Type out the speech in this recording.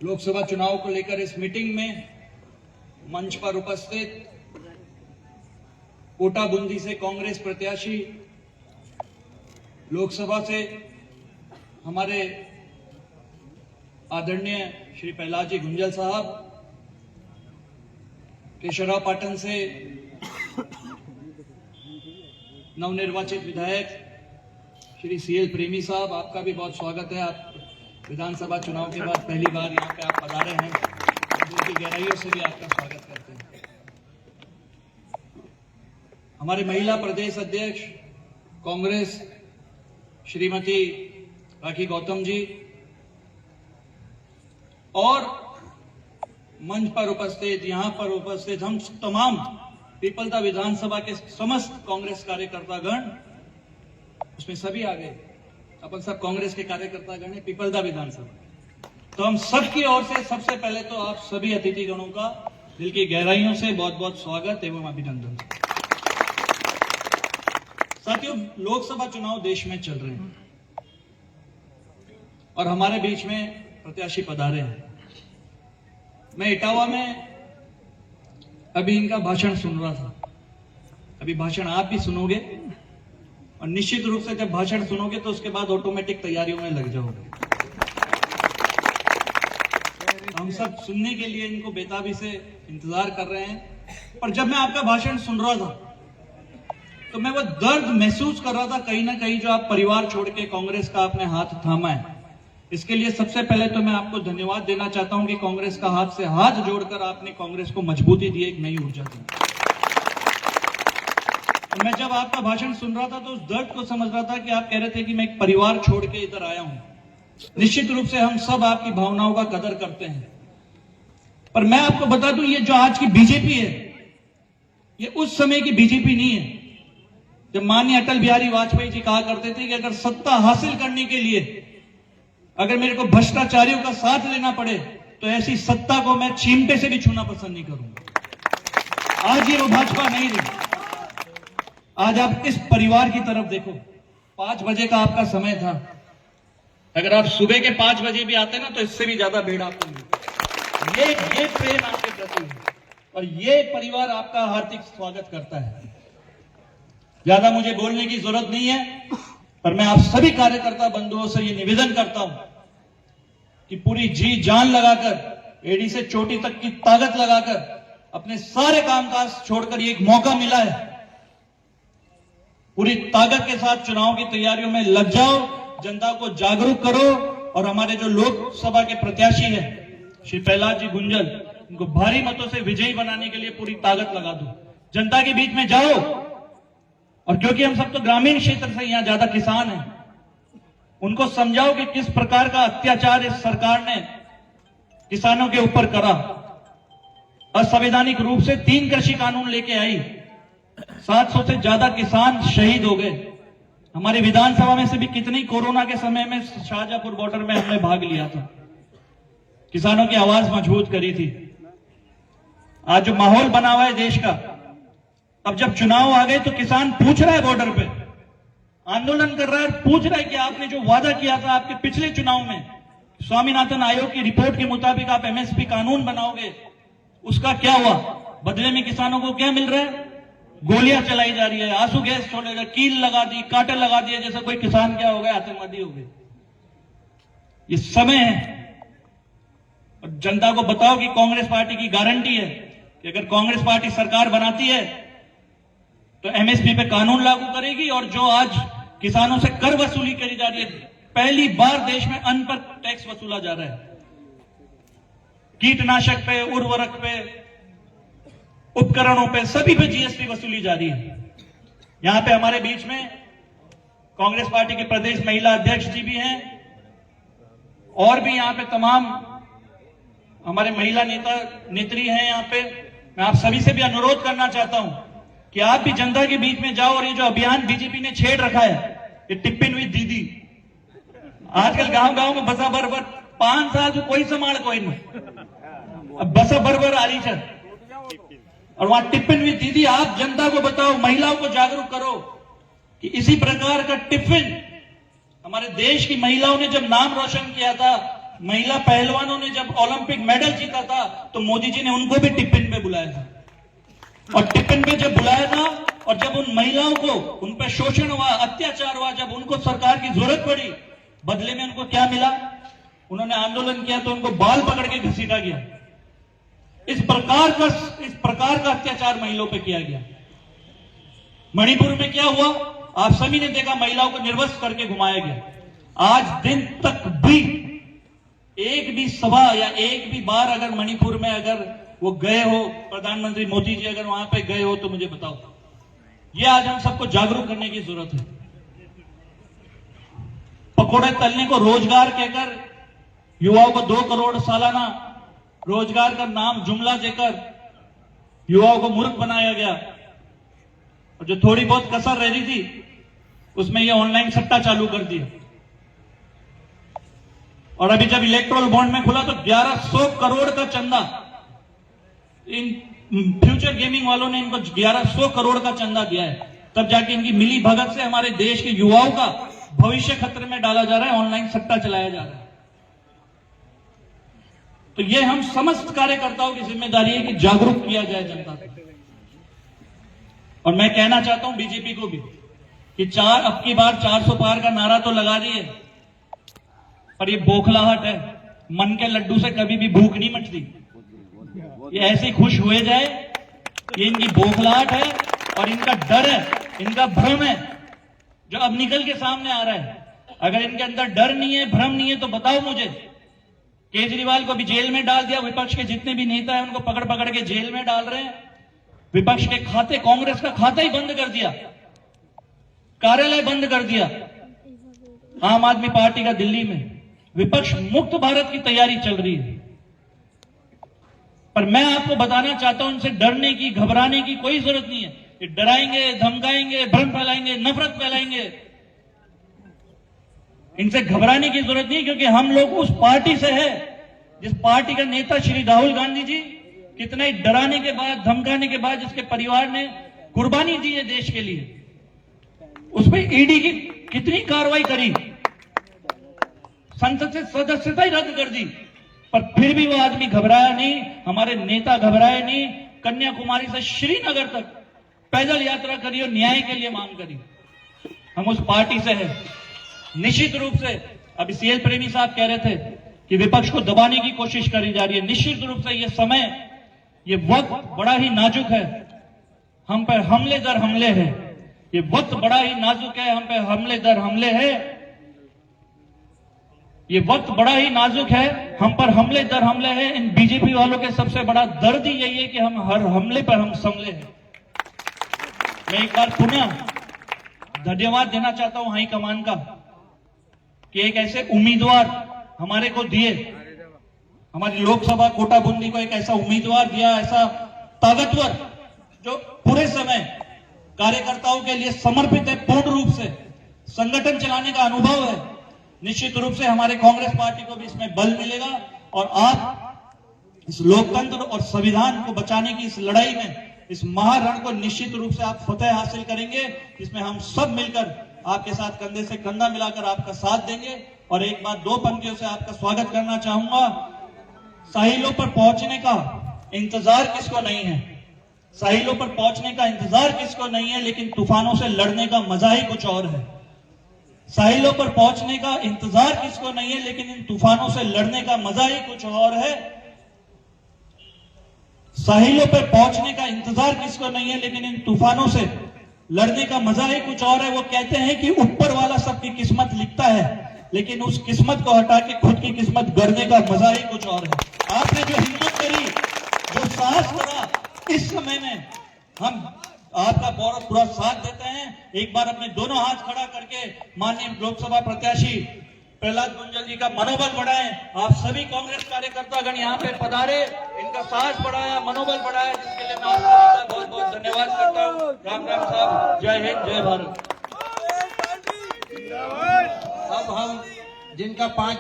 लोकसभा चुनाव को लेकर इस मीटिंग में मंच पर उपस्थित कोटा बूंदी से कांग्रेस प्रत्याशी, लोकसभा से हमारे आदरणीय श्री प्रहलाद जी गुंजल साहब, केशवराव पाटन से नवनिर्वाचित विधायक श्री सीएल प्रेमी साहब, आपका भी बहुत स्वागत है। आप विधानसभा चुनाव के बाद पहली बार यहाँ पे आप पधारे हैं, दिल की गहराइयों से भी आपका स्वागत करते हैं। हमारे महिला प्रदेश अध्यक्ष कांग्रेस श्रीमती राखी गौतम जी और मंच पर उपस्थित, यहाँ पर उपस्थित हम तमाम पीपलदा विधानसभा के समस्त कांग्रेस कार्यकर्तागण, उसमें सभी आ गए, अपन सब कांग्रेस के कार्यकर्तागण हैं पीपलदा विधानसभा। तो हम सब की ओर से सबसे पहले तो आप सभी अतिथिगणों का दिल की गहराइयों से बहुत बहुत स्वागत एवं अभिनंदन। साथियों, लोकसभा चुनाव देश में चल रहे हैं और हमारे बीच में प्रत्याशी पधारे हैं। मैं इटावा में अभी इनका भाषण सुन रहा था। अभी भाषण आप भी सुनोगे और निश्चित रूप से जब भाषण सुनोगे तो उसके बाद ऑटोमेटिक तैयारियों में लग जाओगे। हम सब सुनने के लिए इनको बेताबी से इंतजार कर रहे हैं। पर जब मैं आपका भाषण सुन रहा था तो मैं वो दर्द महसूस कर रहा था कहीं ना कहीं, जो आप परिवार छोड़ के कांग्रेस का आपने हाथ थामा है। इसके लिए सबसे पहले तो मैं आपको धन्यवाद देना चाहता हूं कि कांग्रेस का हाथ से हाथ जोड़कर आपने कांग्रेस को मजबूती दी, एक नई ऊर्जा दी। मैं जब आपका भाषण सुन रहा था तो उस दर्द को समझ रहा था कि आप कह रहे थे कि मैं एक परिवार छोड़ के इधर आया हूं। निश्चित रूप से हम सब आपकी भावनाओं का कदर करते हैं, पर मैं आपको बता दूं, ये जो आज की बीजेपी है, ये उस समय की बीजेपी नहीं है जब माननीय अटल बिहारी वाजपेयी जी कहा करते थे कि अगर सत्ता हासिल करने के लिए अगर मेरे को भ्रष्टाचारियों का साथ लेना पड़े तो ऐसी सत्ता को मैं चीमटे से भी छूना पसंद नहीं करूंगा। आज ये वो भाजपा नहीं रही। आज आप इस परिवार की तरफ देखो। 5 बजे का आपका समय था, अगर आप सुबह के 5 बजे भी आते ना तो इससे भी ज्यादा भीड़ आपको मिलती। ये प्रेम आपके प्रति है और ये परिवार आपका हार्दिक स्वागत करता है। ज्यादा मुझे बोलने की जरूरत नहीं है, पर मैं आप सभी कार्यकर्ता बंधुओं से ये निवेदन करता हूं कि पूरी जी जान लगाकर, एड़ी से चोटी तक की ताकत लगाकर, अपने सारे कामकाज छोड़कर ये एक मौका मिला है, पूरी ताकत के साथ चुनाव की तैयारियों में लग जाओ, जनता को जागरूक करो और हमारे जो लोकसभा के प्रत्याशी हैं श्री प्रहलाद जी गुंजल, उनको भारी मतों से विजयी बनाने के लिए पूरी ताकत लगा दो। जनता के बीच में जाओ, और क्योंकि हम सब तो ग्रामीण क्षेत्र से यहाँ ज्यादा किसान हैं, उनको समझाओ कि किस प्रकार का अत्याचार इस सरकार ने किसानों के ऊपर करा। असंवैधानिक रूप से 3 कृषि कानून लेके आई, 700 से ज्यादा किसान शहीद हो गए। हमारी विधानसभा में से भी कितनी कोरोना के समय में शाहजहांपुर बॉर्डर में हमने भाग लिया था, किसानों की आवाज मजबूत करी थी। आज जो माहौल बना हुआ है देश का, अब जब चुनाव आ गए तो किसान पूछ रहा है, बॉर्डर पे आंदोलन कर रहा है, पूछ रहा है कि आपने जो वादा किया था आपके पिछले चुनाव में, स्वामीनाथन आयोग की रिपोर्ट के मुताबिक आप एमएसपी कानून बनाओगे, उसका क्या हुआ? बदले में किसानों को क्या मिल रहा है? गोलियां चलाई जा रही है, आंसू गैस छोड़ेगा, कील लगा दी, कांटे लगा दिए, जैसे कोई किसान क्या हो गया, आतंकवादी हो गए। ये समय है और जनता को बताओ कि कांग्रेस पार्टी की गारंटी है कि अगर कांग्रेस पार्टी सरकार बनाती है तो एमएसपी पे कानून लागू करेगी। और जो आज किसानों से कर वसूली करी जा रही है, पहली बार देश में अन्न पर टैक्स वसूला जा रहा है, कीटनाशक पे, उर्वरक पे, उपकरणों पे, सभी पे जीएसटी वसूली जा रही है। यहां पे हमारे बीच में कांग्रेस पार्टी के प्रदेश महिला अध्यक्ष जी भी हैं और भी यहां पे तमाम हमारे महिला नेत्री हैं। यहां पे मैं आप सभी से भी अनुरोध करना चाहता हूं कि आप भी जनता के बीच में जाओ और ये जो अभियान बीजेपी ने छेड़ रखा है, ये टिप्पिन विद दीदी, आजकल गांव गांव में बसा बरबर 5 साल से कोई संभाल कोई नहीं, अब बसा बरबर आ रही है और वहां टिप्पिन विद दीदी। आप जनता को बताओ, महिलाओं को जागरूक करो कि इसी प्रकार का टिफिन हमारे देश की महिलाओं ने जब नाम रोशन किया था महिला पहलवानों ने जब ओलंपिक मेडल जीता था तो मोदी जी ने उनको भी टिफिन पे बुलाया था, और टिफिन पे जब बुलाया था और जब उन महिलाओं को उन पर शोषण हुआ, अत्याचार हुआ, जब उनको सरकार की जरूरत पड़ी, बदले में उनको क्या मिला? उन्होंने आंदोलन किया तो उनको बाल पकड़ के घसीटा गया। इस प्रकार का अत्याचार महिलाओं पे किया गया। मणिपुर में क्या हुआ आप सभी ने देखा, महिलाओं को निर्वस्त्र करके घुमाया गया। आज दिन तक भी एक भी सभा या एक भी बार अगर मणिपुर में अगर वो गए हो, प्रधानमंत्री मोदी जी अगर वहां पे गए हो तो मुझे बताओ। ये आज हम सबको जागरूक करने की जरूरत है। पकोड़े तलने को रोजगार कहकर युवाओं को 2 करोड़ सालाना रोजगार का नाम जुमला देकर युवाओं को मूर्ख बनाया गया, और जो थोड़ी बहुत कसर रह रही थी उसमें ये ऑनलाइन सट्टा चालू कर दिया। और अभी जब इलेक्ट्रोल बॉन्ड में खुला तो 1100 करोड़ का चंदा, इन फ्यूचर गेमिंग वालों ने इनको 1100 करोड़ का चंदा दिया है। तब जाके इनकी मिली भगत से हमारे देश के युवाओं का भविष्य खतरे में डाला जा रहा है, ऑनलाइन सट्टा चलाया जा रहा है। तो ये हम समस्त कार्यकर्ताओं की जिम्मेदारी है कि जागरूक किया जाए जनता को। और मैं कहना चाहता हूं बीजेपी को भी कि अब की बार 400 पार का नारा तो लगा दिए, पर ये बौखलाहट है। मन के लड्डू से कभी भी भूख नहीं मिटती। ये ऐसे ही खुश हुए जाए, ये इनकी बौखलाहट है और इनका डर है, इनका भ्रम है जो अब निकल के सामने आ रहा है। अगर इनके अंदर डर नहीं है, भ्रम नहीं है तो बताओ मुझे। केजरीवाल को भी जेल में डाल दिया, विपक्ष के जितने भी नेता हैं उनको पकड़ पकड़ के जेल में डाल रहे हैं। विपक्ष के खाते, कांग्रेस का खाता ही बंद कर दिया, कार्यालय बंद कर दिया आम आदमी पार्टी का दिल्ली में। विपक्ष मुक्त भारत की तैयारी चल रही है। पर मैं आपको बताना चाहता हूं, इनसे डरने की, घबराने की कोई जरूरत नहीं है। ये डराएंगे, धमकाएंगे, भ्रम फैलाएंगे, नफरत फैलाएंगे। इनसे घबराने की जरूरत नहीं, क्योंकि हम लोग उस पार्टी से है जिस पार्टी का नेता श्री राहुल गांधी जी कितने डराने के बाद, धमकाने के बाद जिसके परिवार ने कुर्बानी दी है देश के लिए, उसमें ईडी की कितनी कार्रवाई करी, संसद से सदस्यता ही रद्द कर दी, पर फिर भी वो आदमी घबराया नहीं, हमारे नेता घबराए नहीं। कन्याकुमारी से श्रीनगर तक पैदल यात्रा करी और न्याय के लिए मांग करी। हम उस पार्टी से हैं। निश्चित रूप से अभी सीएल प्रेमी साहब कह रहे थे कि विपक्ष को दबाने की कोशिश करी जा रही है। निश्चित रूप से ये समय, ये वक्त बड़ा ही नाजुक है, हम पर हमले दर हमले है। ये वक्त बड़ा ही नाजुक है, हम पे हमले दर हमले है। ये वक्त बड़ा ही नाजुक है, हम पर हमले दर हमले है। इन बीजेपी वालों के सबसे बड़ा दर्द ही यही है कि हम हर हमले पर हम संभले हैं। मैं एक बार पुनः धन्यवाद देना चाहता हूं हाईकमान का कि एक ऐसे उम्मीदवार हमारे को दिए, हमारी लोकसभा कोटा बूंदी को एक ऐसा उम्मीदवार दिया, ऐसा ताकतवर जो पूरे समय कार्यकर्ताओं के लिए समर्पित है, पूर्ण रूप से संगठन चलाने का अनुभव है। निश्चित रूप से हमारे कांग्रेस पार्टी को भी इसमें बल मिलेगा और आप इस लोकतंत्र और संविधान को बचाने की इस लड़ाई में, इस महारण को निश्चित रूप से आप फतेह हासिल करेंगे, जिसमें हम सब मिलकर आपके साथ कंधे से कंधा मिलाकर आपका साथ देंगे। और एक बार 2 पंक्तियों से आपका स्वागत करना चाहूंगा। साहिलों पर पहुंचने का इंतजार किसको नहीं है, साहिलों पर पहुंचने का इंतजार किसको नहीं है, लेकिन तूफानों से लड़ने का मजा ही कुछ और है। साहिलों पर पहुंचने का इंतजार किसको नहीं है, लेकिन इन तूफानों से लड़ने का मजा ही कुछ और है। साहिलों पर पहुंचने का इंतजार किसको नहीं है, लेकिन इन तूफानों से लड़ने का मजा ही कुछ और है। वो कहते हैं कि ऊपर वाला सबकी किस्मत लिखता है, लेकिन उस किस्मत को हटा के खुद की किस्मत गढ़ने का मजा ही कुछ और है। आपने जो हिम्मत करी, जो साहस करा, इस समय में हम आपका बहुत पूरा साथ देते हैं। एक बार अपने दोनों हाथ खड़ा करके माननीय लोकसभा प्रत्याशी प्रहलाद गुंजल जी का मनोबल बढ़ाएं। आप सभी कांग्रेस कार्यकर्तागण यहाँ पे पधारे, इनका साहस बढ़ाया, मनोबल बढ़ाया, जिसके लिए मैं आप सभी का बहुत बहुत धन्यवाद करता हूँ। राम राम साहब, जय हिंद, जय भारत। अब हम जिनका 5